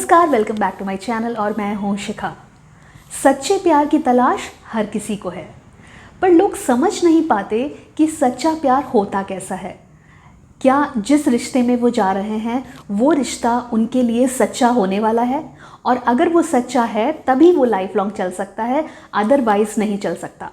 नमस्कार, welcome back to my channel और मैं हूँ शिखा। सच्चे प्यार की तलाश हर किसी को है, पर लोग समझ नहीं पाते कि सच्चा प्यार होता कैसा है। क्या जिस रिश्ते में वो जा रहे हैं वो रिश्ता उनके लिए सच्चा होने वाला है, और अगर वो सच्चा है तभी वो लाइफ लॉन्ग चल सकता है, अदरवाइज नहीं चल सकता।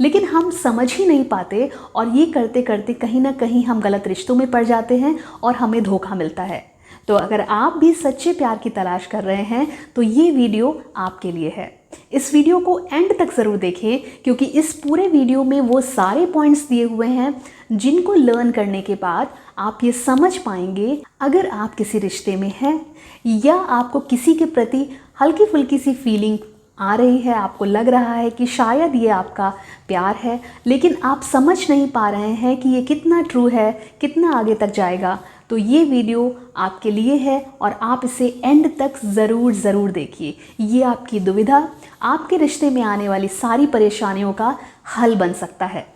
लेकिन हम समझ ही नहीं पाते और ये करते करते कहीं ना कहीं हम गलत रिश्तों में पड़ जाते हैं और हमें धोखा मिलता है। तो अगर आप भी सच्चे प्यार की तलाश कर रहे हैं तो ये वीडियो आपके लिए है। इस वीडियो को एंड तक ज़रूर देखें, क्योंकि इस पूरे वीडियो में वो सारे पॉइंट्स दिए हुए हैं जिनको लर्न करने के बाद आप ये समझ पाएंगे, अगर आप किसी रिश्ते में हैं या आपको किसी के प्रति हल्की फुल्की सी फीलिंग आ रही है, आपको लग रहा है कि शायद ये आपका प्यार है, लेकिन आप समझ नहीं पा रहे हैं कि ये कितना ट्रू है, कितना आगे तक जाएगा, तो ये वीडियो आपके लिए है और आप इसे एंड तक ज़रूर देखिए। ये आपकी दुविधा, आपके रिश्ते में आने वाली सारी परेशानियों का हल बन सकता है।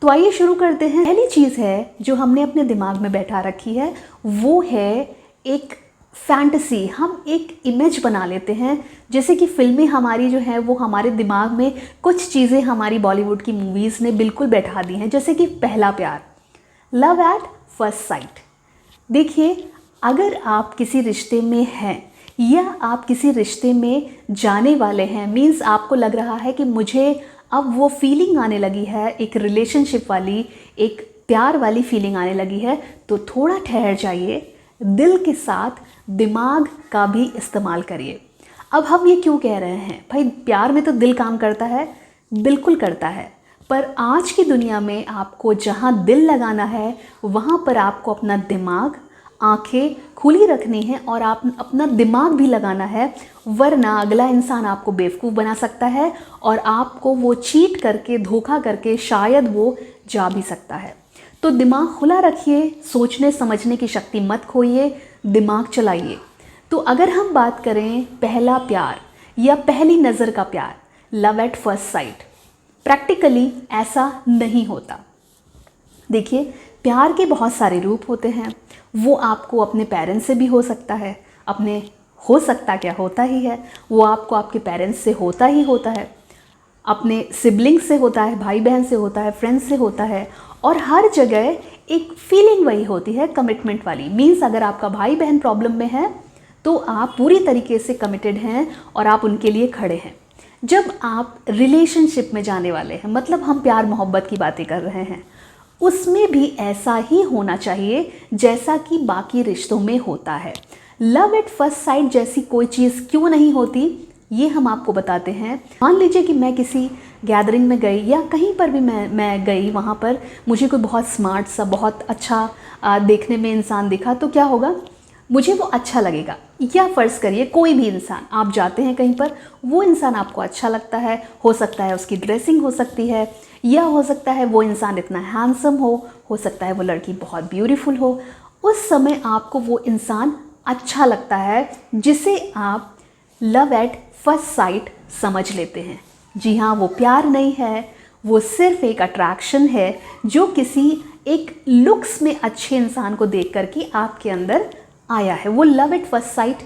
तो आइए शुरू करते हैं। पहली चीज़ है जो हमने अपने दिमाग में बैठा रखी है वो है एक फैंटेसी। हम एक इमेज बना लेते हैं, जैसे कि फिल्में हमारी जो है वो हमारे दिमाग में कुछ चीज़ें हमारी बॉलीवुड की मूवीज़ ने बिल्कुल बैठा दी हैं, जैसे कि पहला प्यार, लव एट फर्स्ट साइट। देखिए, अगर आप किसी रिश्ते में हैं या आप किसी रिश्ते में जाने वाले हैं, मीन्स आपको लग रहा है कि मुझे अब वो फीलिंग आने लगी है, एक रिलेशनशिप वाली, एक प्यार वाली फीलिंग आने लगी है, तो थोड़ा ठहर जाइए, दिल के साथ दिमाग का भी इस्तेमाल करिए। अब हम ये क्यों कह रहे हैं भाई, प्यार में तो दिल काम करता है, बिल्कुल करता है, पर आज की दुनिया में आपको जहाँ दिल लगाना है वहाँ पर आपको अपना दिमाग, आंखें खुली रखनी है और आप अपना दिमाग भी लगाना है, वरना अगला इंसान आपको बेवकूफ़ बना सकता है और आपको वो चीट करके, धोखा करके शायद वो जा भी सकता है। तो दिमाग खुला रखिए, सोचने समझने की शक्ति मत खोइए, दिमाग चलाइए। तो अगर हम बात करें पहला प्यार या पहली नज़र का प्यार, love at first site, practically ऐसा नहीं होता। देखिए, प्यार के बहुत सारे रूप होते हैं। वो आपको अपने पेरेंट्स से भी हो सकता है, अपने हो सकता क्या होता ही है, वो आपको आपके पेरेंट्स से होता ही होता है, अपने सिबलिंग्स से होता है, भाई बहन से होता है, फ्रेंड्स से होता है, और हर जगह एक फीलिंग वही होती है, कमिटमेंट वाली। मीन्स अगर आपका भाई बहन प्रॉब्लम में है तो आप पूरी तरीके से कमिटेड हैं और आप उनके लिए खड़े हैं। जब आप रिलेशनशिप में जाने वाले हैं, मतलब हम प्यार मोहब्बत की बातें कर रहे हैं, उसमें भी ऐसा ही होना चाहिए जैसा कि बाकी रिश्तों में होता है। लव एट फर्स्ट साइट जैसी कोई चीज़ क्यों नहीं होती, ये हम आपको बताते हैं। मान लीजिए कि मैं किसी गैदरिंग में गई या कहीं पर भी मैं गई, वहाँ पर मुझे कोई बहुत स्मार्ट सा, बहुत अच्छा देखने में इंसान दिखा, तो क्या होगा, मुझे वो अच्छा लगेगा। या फ़र्ज़ करिए कोई भी इंसान, आप जाते हैं कहीं पर, वो इंसान आपको अच्छा लगता है, हो सकता है उसकी ड्रेसिंग हो सकती है, या हो सकता है वो इंसान इतना हैंडसम हो सकता है वो लड़की बहुत ब्यूटीफुल हो। उस समय आपको वो इंसान अच्छा लगता है, जिसे आप लव एट फर्स्ट साइट समझ लेते हैं। जी हाँ, वो प्यार नहीं है, वो सिर्फ एक अट्रैक्शन है जो किसी एक लुक्स में अच्छे इंसान को देख कर के आपके अंदर आया है। वो लव एट फर्स्ट साइट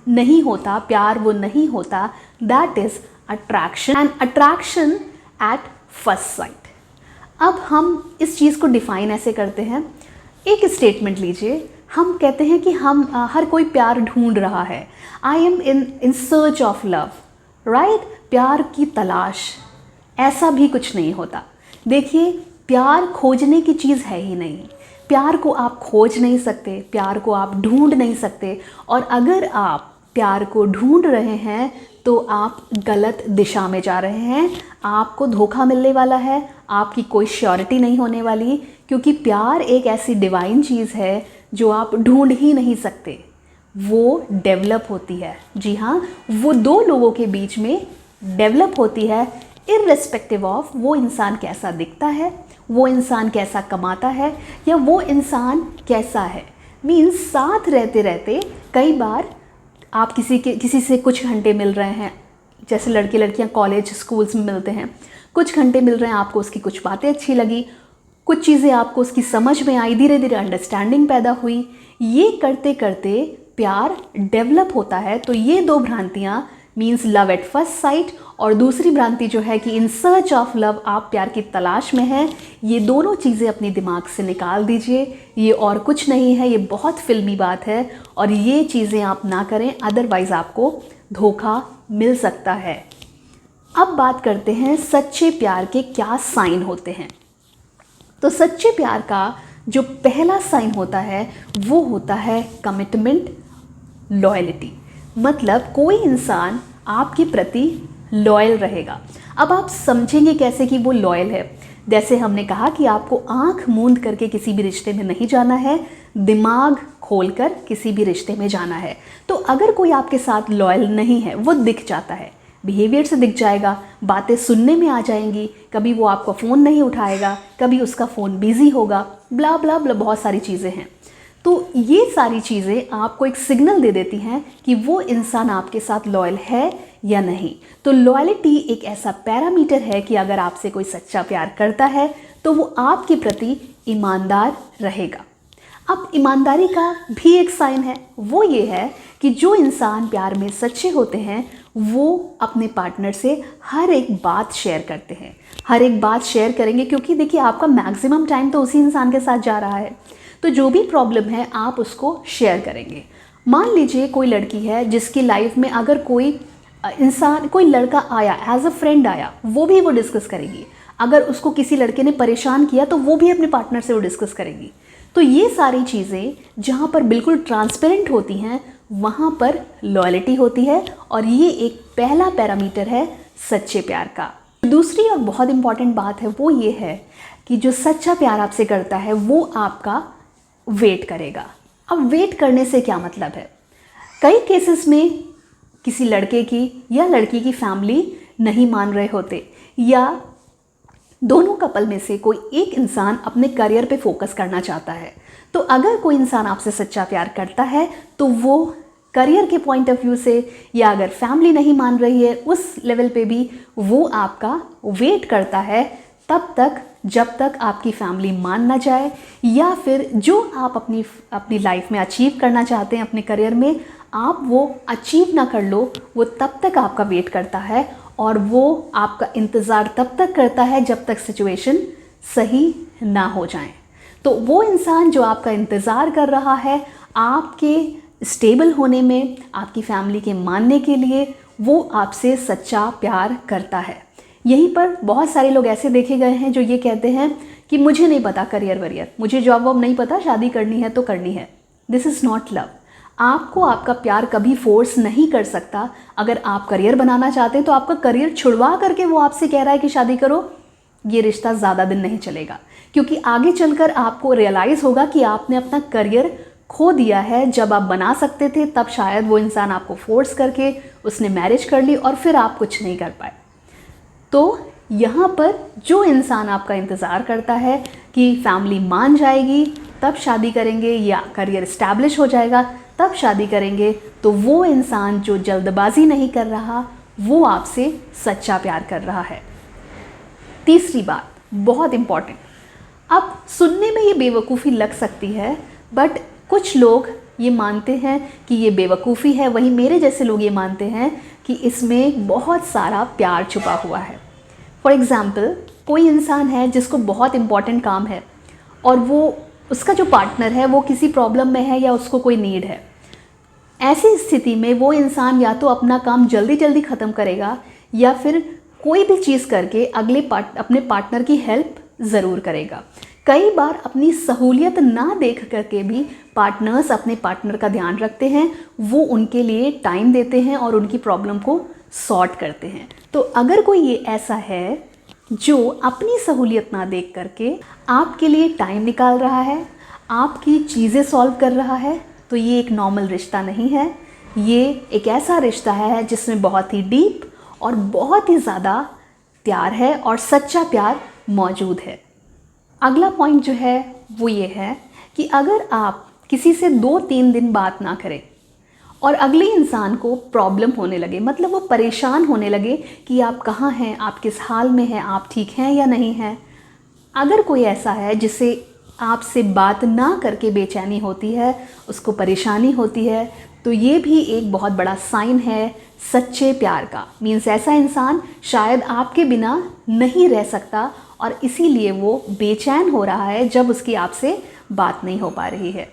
नहीं होता, प्यार वो नहीं होता, that is attraction, and attraction eight first site. अब हम इस चीज़ को डिफ़ाइन ऐसे करते हैं। एक स्टेटमेंट लीजिए, हम कहते हैं कि हम हर कोई प्यार ढूंढ रहा है, I am in search of love, right, प्यार की तलाश। ऐसा भी कुछ नहीं होता। देखिए, प्यार खोजने की चीज़ है ही नहीं। प्यार को आप खोज नहीं सकते, प्यार को आप ढूंढ नहीं सकते, और अगर आप प्यार को ढूंढ रहे हैं तो आप गलत दिशा में जा रहे हैं। आपको धोखा मिलने वाला है, आपकी कोई श्योरिटी नहीं होने वाली, क्योंकि प्यार एक ऐसी डिवाइन चीज़ है जो आप ढूंढ ही नहीं सकते, वो डेवलप होती है। जी हाँ, वो दो लोगों के बीच में डेवलप होती है, इर्रेस्पेक्टिव ऑफ वो इंसान कैसा दिखता है, वो इंसान कैसा कमाता है, या वो इंसान कैसा है। मीन्स साथ रहते रहते कई बार आप किसी से कुछ घंटे मिल रहे हैं, जैसे लड़के लड़कियां कॉलेज स्कूल्स में मिलते हैं, कुछ घंटे मिल रहे हैं, आपको उसकी कुछ बातें अच्छी लगी, कुछ चीज़ें आपको उसकी समझ में आई, धीरे धीरे अंडरस्टैंडिंग पैदा हुई। ये करते करते प्यार डेवलप होता है तो ये दो भ्रांतियाँ means love at first sight और दूसरी भ्रांति जो है कि इन सर्च ऑफ लव, आप प्यार की तलाश में हैं, ये दोनों चीज़ें अपनी दिमाग से निकाल दीजिए। ये और कुछ नहीं है, ये बहुत फिल्मी बात है और ये चीज़ें आप ना करें, अदरवाइज़ आपको धोखा मिल सकता है। अब बात करते हैं सच्चे प्यार के क्या साइन होते हैं। तो सच्चे प्यार का जो पहला साइन होता है वो होता है कमिटमेंट, लॉयल्टी। मतलब कोई इंसान आपके प्रति लॉयल रहेगा। अब आप समझेंगे कैसे कि वो लॉयल है। जैसे हमने कहा कि आपको आंख मूंद करके किसी भी रिश्ते में नहीं जाना है, दिमाग खोलकर किसी भी रिश्ते में जाना है। तो अगर कोई आपके साथ लॉयल नहीं है, वो दिख जाता है, बिहेवियर से दिख जाएगा, बातें सुनने में आ जाएंगी, कभी वो आपका फ़ोन नहीं उठाएगा, कभी उसका फ़ोन बिजी होगा, ब्ला ब्ला ब्ला, बहुत सारी चीज़ें हैं। तो ये सारी चीज़ें आपको एक सिग्नल दे देती हैं कि वो इंसान आपके साथ लॉयल है या नहीं। तो लॉयल्टी एक ऐसा पैरामीटर है कि अगर आपसे कोई सच्चा प्यार करता है तो वो आपके प्रति ईमानदार रहेगा। अब ईमानदारी का भी एक साइन है, वो ये है कि जो इंसान प्यार में सच्चे होते हैं वो अपने पार्टनर से हर एक बात शेयर करते हैं। हर एक बात शेयर करेंगे क्योंकि देखिए आपका मैक्सिमम टाइम तो उसी इंसान के साथ जा रहा है, तो जो भी प्रॉब्लम है आप उसको शेयर करेंगे। मान लीजिए कोई लड़की है जिसकी लाइफ में अगर कोई इंसान, कोई लड़का आया, एज अ फ्रेंड आया, वो डिस्कस करेगी। अगर उसको किसी लड़के ने परेशान किया तो वो भी अपने पार्टनर से वो डिस्कस करेगी। तो ये सारी चीज़ें जहाँ पर बिल्कुल ट्रांसपेरेंट होती हैं वहाँ पर लॉयल्टी होती है और ये एक पहला पैरामीटर है सच्चे प्यार का। दूसरी और बहुत इंपॉर्टेंट बात है वो ये है कि जो सच्चा प्यार आपसे करता है वो आपका वेट करेगा। अब वेट करने से क्या मतलब है? कई केसेस में किसी लड़के की या लड़की की फैमिली नहीं मान रहे होते या दोनों कपल में से कोई एक इंसान अपने करियर पे फोकस करना चाहता है। तो अगर कोई इंसान आपसे सच्चा प्यार करता है तो वो करियर के पॉइंट ऑफ व्यू से या अगर फैमिली नहीं मान रही है उस लेवल पे भी वो आपका वेट करता है तब तक जब तक आपकी फैमिली मान ना जाए या फिर जो आप अपनी लाइफ में अचीव करना चाहते हैं अपने करियर में आप वो अचीव ना कर लो, वो तब तक आपका वेट करता है और वो आपका इंतज़ार तब तक करता है जब तक सिचुएशन सही ना हो जाए। तो वो इंसान जो आपका इंतज़ार कर रहा है आपके स्टेबल होने में, आपकी फैमिली के मानने के लिए, वो आपसे सच्चा प्यार करता है। यहीं पर बहुत सारे लोग ऐसे देखे गए हैं जो ये कहते हैं कि मुझे नहीं पता करियर वरियर, मुझे जॉब वॉब नहीं पता, शादी करनी है तो करनी है। This is not love. आपको आपका प्यार कभी फोर्स नहीं कर सकता। अगर आप करियर बनाना चाहते हैं तो आपका करियर छुड़वा करके वो आपसे कह रहा है कि शादी करो, ये रिश्ता ज़्यादा दिन नहीं चलेगा क्योंकि आगे चलकर आपको रियलाइज़ होगा कि आपने अपना करियर खो दिया है। जब आप बना सकते थे तब शायद वो इंसान आपको फोर्स करके उसने मैरिज कर ली और फिर आप कुछ नहीं कर पाए। तो यहाँ पर जो इंसान आपका इंतज़ार करता है कि फैमिली मान जाएगी तब शादी करेंगे या करियर इस्टेब्लिश हो जाएगा तब शादी करेंगे, तो वो इंसान जो जल्दबाजी नहीं कर रहा वो आपसे सच्चा प्यार कर रहा है। तीसरी बात बहुत इम्पॉर्टेंट, अब सुनने में ये बेवकूफ़ी लग सकती है बट कुछ लोग ये मानते हैं कि ये बेवकूफ़ी है, वहीं मेरे जैसे लोग ये मानते हैं कि इसमें बहुत सारा प्यार छुपा हुआ है। फॉर एग्ज़ाम्पल कोई इंसान है जिसको बहुत इम्पॉर्टेंट काम है और वो उसका जो पार्टनर है वो किसी प्रॉब्लम में है या उसको कोई नीड है। ऐसी स्थिति में वो इंसान या तो अपना काम जल्दी जल्दी ख़त्म करेगा या फिर कोई भी चीज़ करके अपने पार्टनर की हेल्प ज़रूर करेगा। कई बार अपनी सहूलियत ना देख करके भी पार्टनर्स अपने पार्टनर का ध्यान रखते हैं, वो उनके लिए टाइम देते हैं और उनकी प्रॉब्लम को सॉर्ट करते हैं। तो अगर कोई ये ऐसा है जो अपनी सहूलियत ना देख करके आपके लिए टाइम निकाल रहा है, आपकी चीज़ें सॉल्व कर रहा है, तो ये एक नॉर्मल रिश्ता नहीं है। ये एक ऐसा रिश्ता है जिसमें बहुत ही डीप और बहुत ही ज़्यादा प्यार है और सच्चा प्यार मौजूद है। अगला पॉइंट जो है वो ये है कि अगर आप किसी से 2-3 दिन बात ना करें और अगले इंसान को प्रॉब्लम होने लगे, मतलब वो परेशान होने लगे कि आप कहाँ हैं, आप किस हाल में हैं, आप ठीक हैं या नहीं हैं। अगर कोई ऐसा है जिसे आपसे बात ना करके बेचैनी होती है, उसको परेशानी होती है, तो ये भी एक बहुत बड़ा साइन है सच्चे प्यार का। मीन्स ऐसा इंसान शायद आपके बिना नहीं रह सकता और इसीलिए वो बेचैन हो रहा है जब उसकी आपसे बात नहीं हो पा रही है।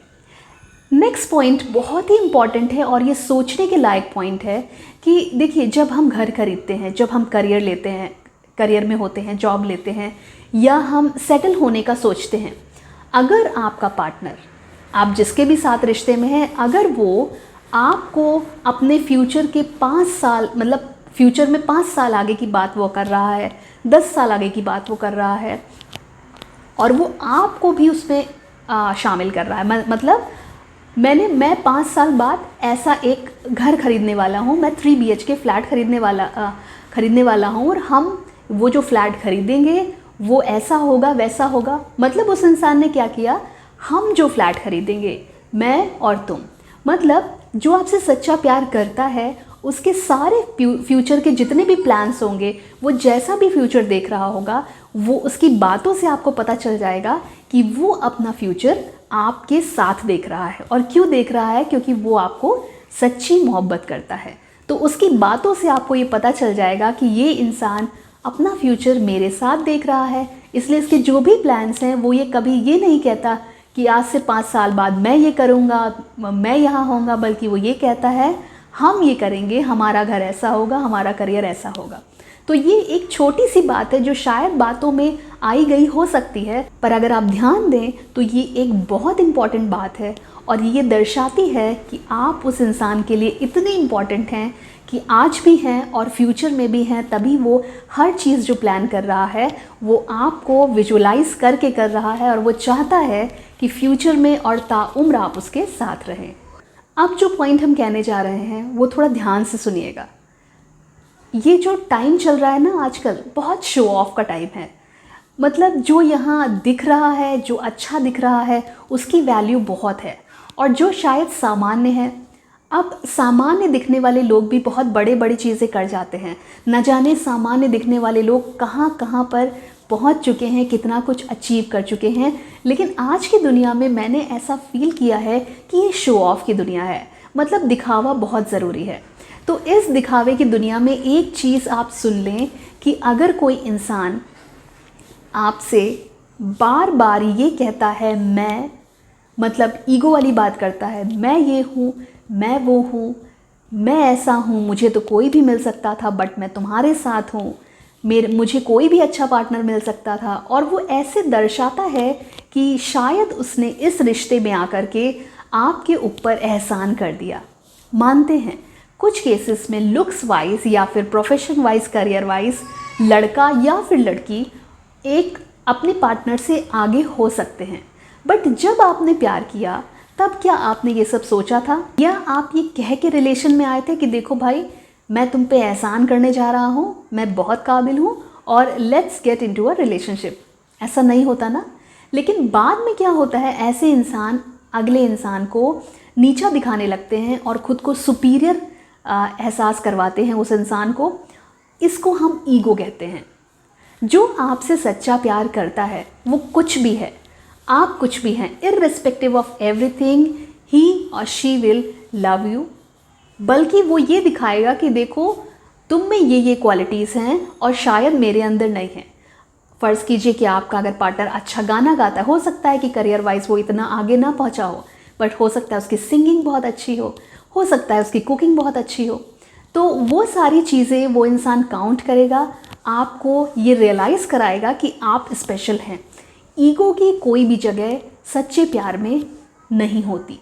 नेक्स्ट पॉइंट बहुत ही इम्पॉर्टेंट है और ये सोचने के लायक पॉइंट है कि देखिए, जब हम घर खरीदते हैं, जब हम करियर लेते हैं, करियर में होते हैं, जॉब लेते हैं, या हम सेटल होने का सोचते हैं, अगर आपका पार्टनर, आप जिसके भी साथ रिश्ते में हैं, अगर वो आपको अपने फ्यूचर के 5 साल, मतलब फ्यूचर में 5 साल आगे की बात वो कर रहा है, 10 साल आगे की बात वो कर रहा है, और वो आपको भी उसमें शामिल कर रहा है, मतलब मैं 5 साल बाद ऐसा एक घर खरीदने वाला हूँ, मैं 3 BHK फ्लैट खरीदने वाला हूँ, और हम वो जो फ्लैट खरीदेंगे वो ऐसा होगा, वैसा होगा। मतलब उस इंसान ने क्या किया, हम जो फ्लैट खरीदेंगे, मैं और तुम, मतलब जो आपसे सच्चा प्यार करता है, उसके सारे फ्यूचर के जितने भी प्लान्स होंगे, वो जैसा भी फ्यूचर देख रहा होगा, वो उसकी बातों से आपको पता चल जाएगा कि वो अपना फ्यूचर आपके साथ देख रहा है। और क्यों देख रहा है? क्योंकि वो आपको सच्ची मोहब्बत करता है। तो उसकी बातों से आपको ये पता चल जाएगा कि ये इंसान अपना फ्यूचर मेरे साथ देख रहा है, इसलिए इसके जो भी प्लान्स हैं वो ये कभी ये नहीं कहता कि आज से 5 साल बाद मैं ये करूँगा, मैं यहाँ होऊंगा, बल्कि वो ये कहता है हम ये करेंगे, हमारा घर ऐसा होगा, हमारा करियर ऐसा होगा। तो ये एक छोटी सी बात है जो शायद बातों में आई गई हो सकती है, पर अगर आप ध्यान दें तो ये एक बहुत इम्पॉर्टेंट बात है और ये दर्शाती है कि आप उस इंसान के लिए इतने इम्पॉर्टेंट हैं कि आज भी हैं और फ्यूचर में भी हैं। तभी वो हर चीज़ जो प्लान कर रहा है वो आपको विजुलाइज करके कर रहा है और वो चाहता है कि फ्यूचर में और ताउम्र आप उसके साथ रहें। अब जो पॉइंट हम कहने जा रहे हैं वो थोड़ा ध्यान से सुनिएगा। ये जो टाइम चल रहा है ना आजकल, बहुत शो ऑफ का टाइम है। मतलब जो यहाँ दिख रहा है, जो अच्छा दिख रहा है, उसकी वैल्यू बहुत है, और जो शायद सामान्य है, अब सामान्य दिखने वाले लोग भी बहुत बड़े बड़ी चीज़ें कर जाते हैं। न जाने सामान्य दिखने वाले लोग कहाँ कहाँ पर पहुँच चुके हैं, कितना कुछ अचीव कर चुके हैं। लेकिन आज की दुनिया में मैंने ऐसा फील किया है कि ये शो ऑफ की दुनिया है, मतलब दिखावा बहुत ज़रूरी है। तो इस दिखावे की दुनिया में एक चीज़ आप सुन लें कि अगर कोई इंसान आपसे बार बार ये कहता है मैं, मतलब ईगो वाली बात करता है, मैं ये हूँ, मैं वो हूँ, मैं ऐसा हूँ, मुझे तो कोई भी मिल सकता था बट मैं तुम्हारे साथ हूँ, मुझे कोई भी अच्छा पार्टनर मिल सकता था, और वो ऐसे दर्शाता है कि शायद उसने इस रिश्ते में आकर के आपके ऊपर एहसान कर दिया। मानते हैं कुछ केसेस में लुक्स वाइज या फिर प्रोफेशन वाइज, करियर वाइज लड़का या फिर लड़की एक अपने पार्टनर से आगे हो सकते हैं, बट जब आपने प्यार किया तब क्या आपने ये सब सोचा था, या आप ये कह के रिलेशन में आए थे कि देखो भाई मैं तुम पे एहसान करने जा रहा हूँ, मैं बहुत काबिल हूँ और let's get into a relationship? ऐसा नहीं होता ना। लेकिन बाद में क्या होता है, ऐसे इंसान अगले इंसान को नीचा दिखाने लगते हैं और ख़ुद को सुपीरियर एहसास करवाते हैं उस इंसान को। इसको हम ईगो कहते हैं। जो आपसे सच्चा प्यार करता है वो कुछ भी है, आप कुछ भी हैं, इर्रिस्पेक्टिव ऑफ एवरीथिंग ही और शी विल लव यू। बल्कि वो ये दिखाएगा कि देखो तुम में ये क्वालिटीज़ हैं और शायद मेरे अंदर नहीं है। फ़र्ज़ कीजिए कि आपका अगर पार्टनर अच्छा गाना गाता है, हो सकता है कि करियर वाइज वो इतना आगे ना पहुंचा हो, बट हो सकता है उसकी सिंगिंग बहुत अच्छी हो सकता है उसकी कुकिंग बहुत अच्छी हो। तो वो सारी चीज़ें वो इंसान काउंट करेगा, आपको ये रियलाइज़ कराएगा कि आप स्पेशल हैं। ईगो की कोई भी जगह सच्चे प्यार में नहीं होती।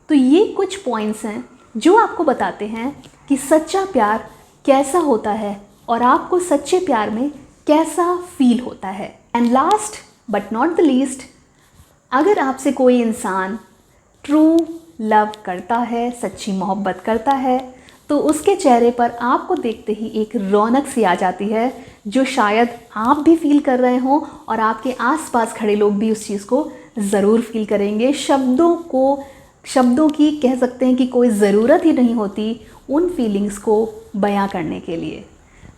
तो ये कुछ पॉइंट्स हैं जो आपको बताते हैं कि सच्चा प्यार कैसा होता है और आपको सच्चे प्यार में कैसा फील होता है। And last but not the least, अगर आपसे कोई इंसान ट्रू लव करता है, सच्ची मोहब्बत करता है, तो उसके चेहरे पर आपको देखते ही एक रौनक सी आ जाती है जो शायद आप भी फील कर रहे हों और आपके आसपास खड़े लोग भी उस चीज़ को ज़रूर फील करेंगे। शब्दों की कह सकते हैं कि कोई ज़रूरत ही नहीं होती उन फीलिंग्स को बयां करने के लिए।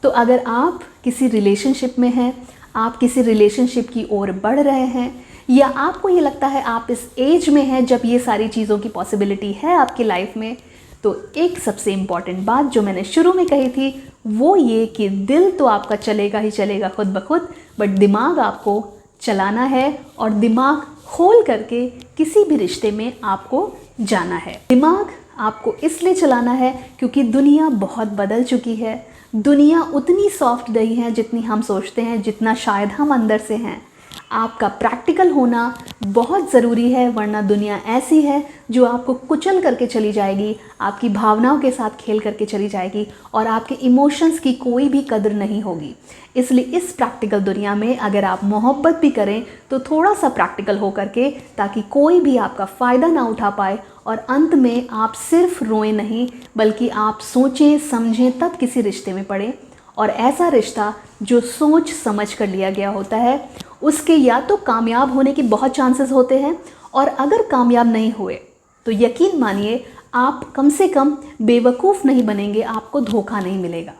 तो अगर आप किसी रिलेशनशिप में हैं, आप किसी रिलेशनशिप की ओर बढ़ रहे हैं, या आपको ये लगता है आप इस एज में हैं जब ये सारी चीज़ों की पॉसिबिलिटी है आपकी लाइफ में, तो एक सबसे इम्पॉर्टेंट बात जो मैंने शुरू में कही थी वो ये कि दिल तो आपका चलेगा ही चलेगा खुद ब खुद, बट दिमाग आपको चलाना है और दिमाग खोल करके किसी भी रिश्ते में आपको जाना है। दिमाग आपको इसलिए चलाना है क्योंकि दुनिया बहुत बदल चुकी है। दुनिया उतनी सॉफ्ट नहीं है जितनी हम सोचते हैं, जितना शायद हम अंदर से हैं। आपका प्रैक्टिकल होना बहुत ज़रूरी है, वरना दुनिया ऐसी है जो आपको कुचल करके चली जाएगी, आपकी भावनाओं के साथ खेल करके चली जाएगी और आपके इमोशंस की कोई भी कदर नहीं होगी। इसलिए इस प्रैक्टिकल दुनिया में अगर आप मोहब्बत भी करें तो थोड़ा सा प्रैक्टिकल हो करके, ताकि कोई भी आपका फ़ायदा ना उठा पाए और अंत में आप सिर्फ रोएं नहीं बल्कि आप सोचें समझें तब किसी रिश्ते में पड़ें। और ऐसा रिश्ता जो सोच समझ कर लिया गया होता है उसके या तो कामयाब होने के बहुत चांसेस होते हैं, और अगर कामयाब नहीं हुए तो यकीन मानिए आप कम से कम बेवकूफ़ नहीं बनेंगे, आपको धोखा नहीं मिलेगा।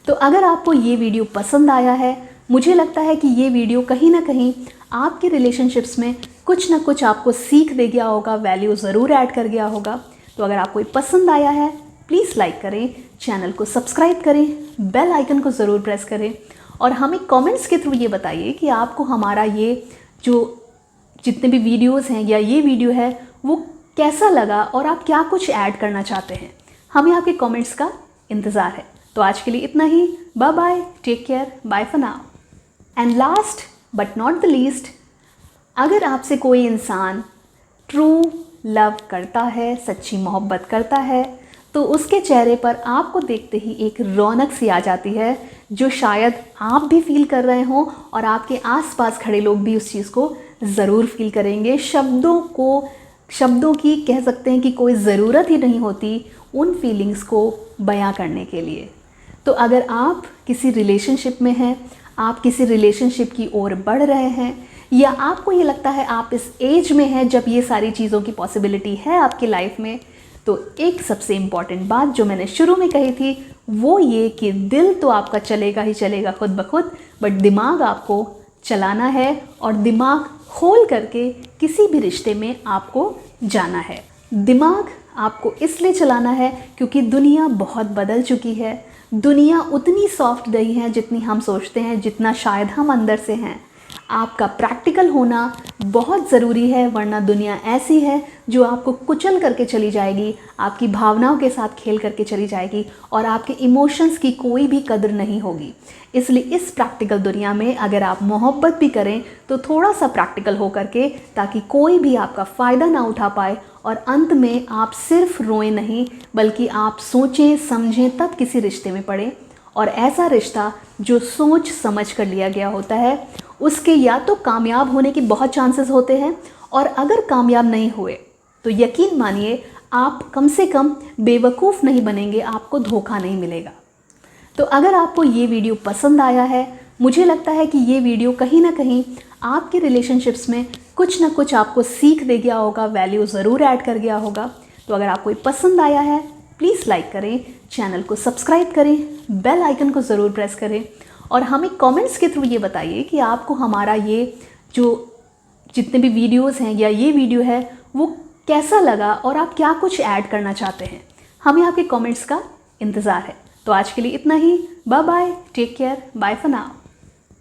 तो अगर आपको ये वीडियो पसंद आया है, मुझे लगता है कि ये वीडियो कहीं ना कहीं आपके रिलेशनशिप्स में कुछ ना कुछ आपको सीख दे गया होगा, वैल्यू ज़रूर ऐड कर गया होगा। तो अगर आपको ये पसंद आया है प्लीज़ लाइक करें, चैनल को सब्सक्राइब करें, बेल आइकन को ज़रूर प्रेस करें और हमें कमेंट्स के थ्रू ये बताइए कि आपको हमारा ये जो जितने भी वीडियोस हैं या ये वीडियो है वो कैसा लगा और आप क्या कुछ ऐड करना चाहते हैं। हमें आपके कमेंट्स का इंतज़ार है। तो आज के लिए इतना ही। Bye bye, take care, bye for now. And last but not the least, अगर आपसे कोई इंसान ट्रू लव करता है, सच्ची मोहब्बत करता है, तो उसके चेहरे पर आपको देखते ही एक रौनक सी आ जाती है जो शायद आप भी फील कर रहे हों और आपके आसपास खड़े लोग भी उस चीज़ को ज़रूर फील करेंगे। शब्दों की कह सकते हैं कि कोई ज़रूरत ही नहीं होती उन फीलिंग्स को बयां करने के लिए। तो अगर आप किसी रिलेशनशिप में हैं, आप किसी रिलेशनशिप की ओर बढ़ रहे हैं, या आपको ये लगता है आप इस एज में हैं जब ये सारी चीज़ों की पॉसिबिलिटी है आपकी लाइफ में, तो एक सबसे इम्पॉर्टेंट बात जो मैंने शुरू में कही थी वो ये कि दिल तो आपका चलेगा ही चलेगा खुद ब खुद, बट दिमाग आपको चलाना है और दिमाग खोल करके किसी भी रिश्ते में आपको जाना है। दिमाग आपको इसलिए चलाना है क्योंकि दुनिया बहुत बदल चुकी है। दुनिया उतनी सॉफ्ट नहीं है जितनी हम सोचते हैं, जितना शायद हम अंदर से हैं। आपका प्रैक्टिकल होना बहुत ज़रूरी है, वरना दुनिया ऐसी है जो आपको कुचल करके चली जाएगी, आपकी भावनाओं के साथ खेल करके चली जाएगी और आपके इमोशंस की कोई भी कदर नहीं होगी। इसलिए इस प्रैक्टिकल दुनिया में अगर आप मोहब्बत भी करें तो थोड़ा सा प्रैक्टिकल हो करके, ताकि कोई भी आपका फ़ायदा ना उठा पाए और अंत में आप सिर्फ रोएं नहीं बल्कि आप सोचें समझें तब किसी रिश्ते में पड़ें। और ऐसा रिश्ता जो सोच समझ कर लिया गया होता है उसके या तो कामयाब होने के बहुत चांसेस होते हैं, और अगर कामयाब नहीं हुए तो यकीन मानिए आप कम से कम बेवकूफ़ नहीं बनेंगे, आपको धोखा नहीं मिलेगा। तो अगर आपको ये वीडियो पसंद आया है, मुझे लगता है कि ये वीडियो कहीं ना कहीं आपके रिलेशनशिप्स में कुछ ना कुछ आपको सीख दे गया होगा, वैल्यू ज़रूर ऐड कर गया होगा। तो अगर आपको ये पसंद आया है प्लीज़ लाइक करें, चैनल को सब्सक्राइब करें, बेल आइकन को ज़रूर प्रेस करें और हमें कमेंट्स के थ्रू ये बताइए कि आपको हमारा ये जो जितने भी वीडियोस हैं या ये वीडियो है वो कैसा लगा और आप क्या कुछ ऐड करना चाहते हैं। हमें आपके कमेंट्स का इंतज़ार है। तो आज के लिए इतना ही। Bye bye, take care, bye for now.